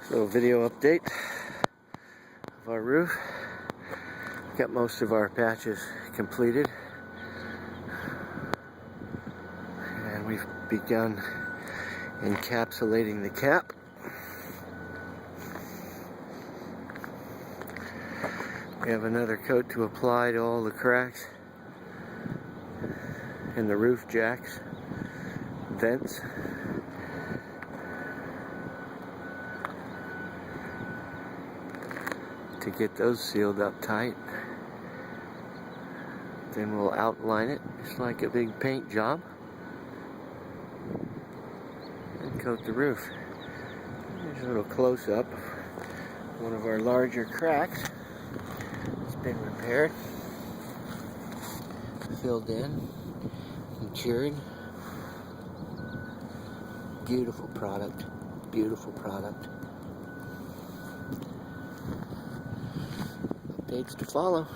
So video update of our roof. Got most of our patches completed, and we've begun encapsulating the cap. We have another coat to apply to all the cracks in the roof jacks, vents. To get those sealed up tight. Then we'll outline it just like a big paint job and coat the roof. Here's a little close-up. One of our larger cracks has been repaired, filled in, and cured. Beautiful product. Beautiful product. Updates to follow.